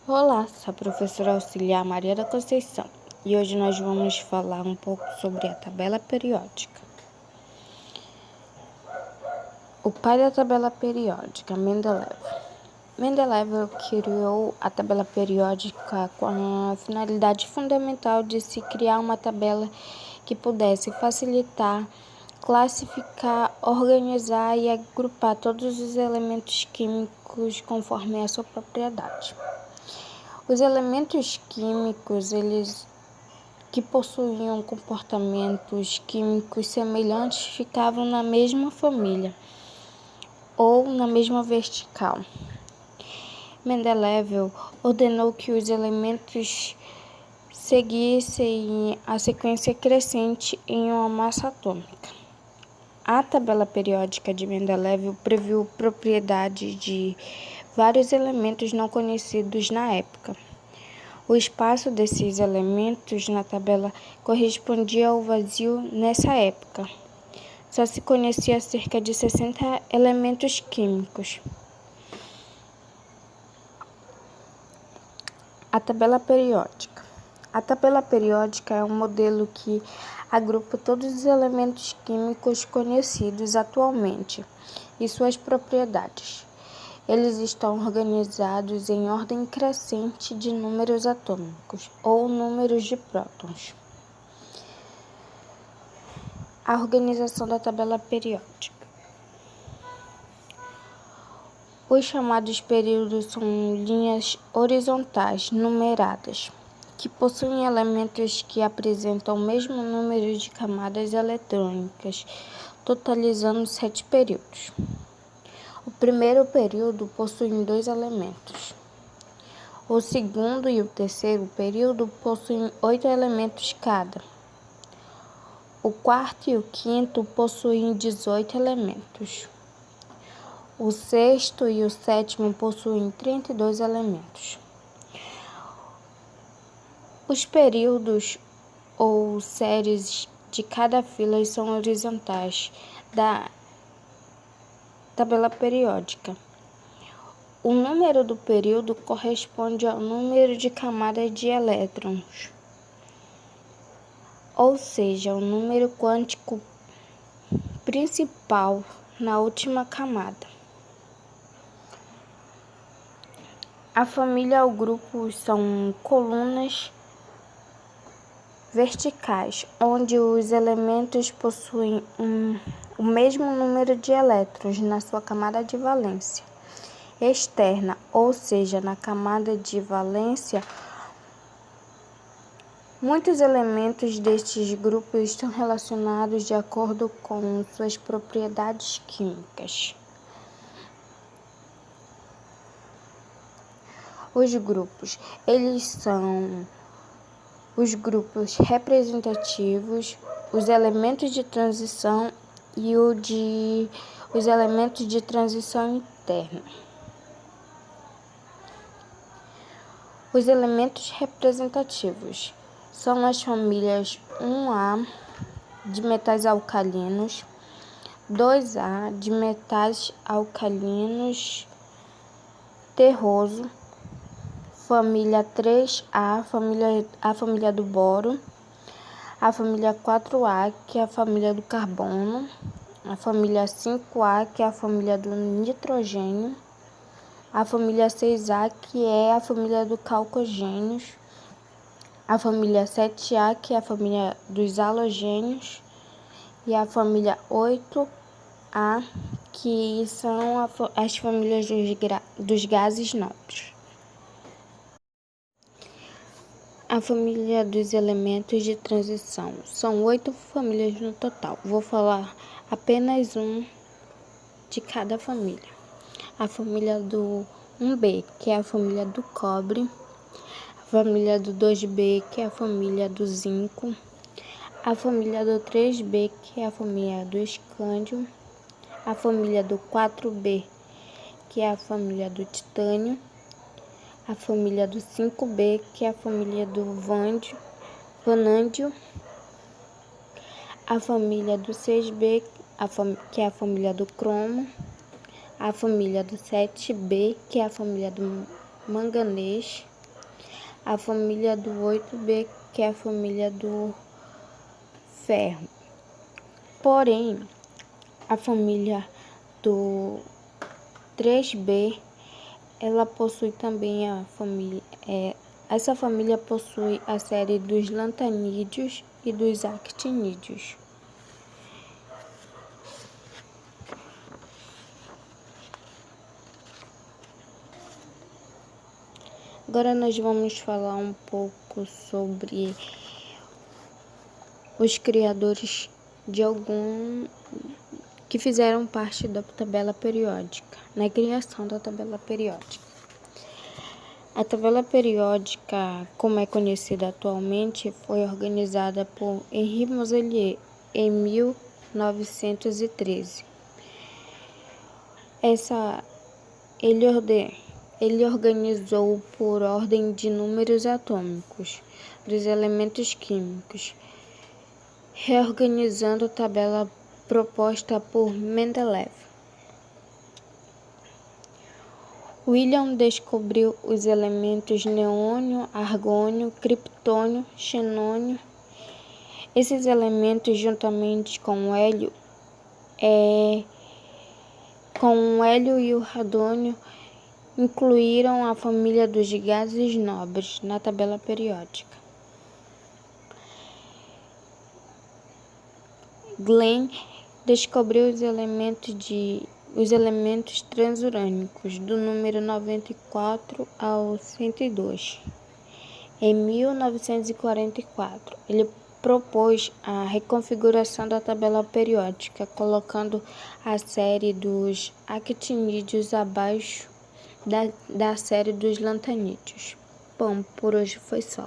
Olá, sou a professora auxiliar Maria da Conceição e hoje nós vamos falar um pouco sobre a tabela periódica. O pai da tabela periódica, Mendeleev. Mendeleev criou a tabela periódica com a finalidade fundamental de se criar uma tabela que pudesse facilitar, classificar, organizar e agrupar todos os elementos químicos conforme a sua propriedade. Os elementos químicos, que possuíam comportamentos químicos semelhantes, ficavam na mesma família ou na mesma vertical. Mendeleev ordenou que os elementos seguissem a sequência crescente em uma massa atômica. A tabela periódica de Mendeleev previu propriedades de vários elementos não conhecidos na época. O espaço desses elementos na tabela correspondia ao vazio nessa época. Só se conhecia cerca de 60 elementos químicos. A tabela periódica. A tabela periódica é um modelo que agrupa todos os elementos químicos conhecidos atualmente e suas propriedades. Eles estão organizados em ordem crescente de números atômicos ou números de prótons. A organização da tabela periódica. Os chamados períodos são linhas horizontais numeradas, que possuem elementos que apresentam o mesmo número de camadas eletrônicas, totalizando 7 períodos. O primeiro período possui 2 elementos. O segundo e o terceiro período possuem 8 elementos cada. O quarto e o quinto possuem 18 elementos. O sexto e o sétimo possuem 32 elementos. Os períodos ou séries de cada fila são horizontais da tabela periódica. O número do período corresponde ao número de camadas de elétrons, ou seja, o número quântico principal na última camada. A família ou grupo são colunas verticais, onde os elementos possuem o mesmo número de elétrons na sua camada de valência externa, ou seja, na camada de valência. Muitos elementos destes grupos estão relacionados de acordo com suas propriedades químicas. Os grupos, eles são os grupos representativos, os elementos de transição e os elementos de transição interna. Os elementos representativos são as famílias 1A de metais alcalinos, 2A de metais alcalinos terroso, família 3A, a família do boro, a família 4A, que é a família do carbono, a família 5A, que é a família do nitrogênio, a família 6A, que é a família dos calcogênios, a família 7A, que é a família dos halogênios, e a família 8A, que são as famílias dos gases nobres. A família dos elementos de transição. São 8 famílias no total. Vou falar apenas de cada família. A família do 1B, que é a família do cobre. A família do 2B, que é a família do zinco. A família do 3B, que é a família do escândio. A família do 4B, que é a família do titânio. A família do 5B, que é a família do vanândio. A família do 6B, que é a família do cromo. A família do 7B, que é a família do manganês. a família do 8B, que é a família do ferro. Porém, a família do 3B, ela possui também essa família possui a série dos lantanídeos e dos actinídeos. Agora nós vamos falar um pouco sobre os criadores de que fizeram parte da tabela periódica, na criação da tabela periódica. A tabela periódica, como é conhecida atualmente, foi organizada por Henri Mosellier em 1913. Ele organizou por ordem de números atômicos dos elementos químicos, reorganizando a tabela proposta por Mendeleev. William descobriu os elementos neônio, argônio, criptônio, xenônio. Esses elementos, juntamente com o hélio e o radônio, incluíram a família dos gases nobres na tabela periódica. Glenn descobriu os elementos transurânicos do número 94 ao 102. Em 1944, ele propôs a reconfiguração da tabela periódica, colocando a série dos actinídeos abaixo da série dos lantanídeos. Bom, por hoje foi só.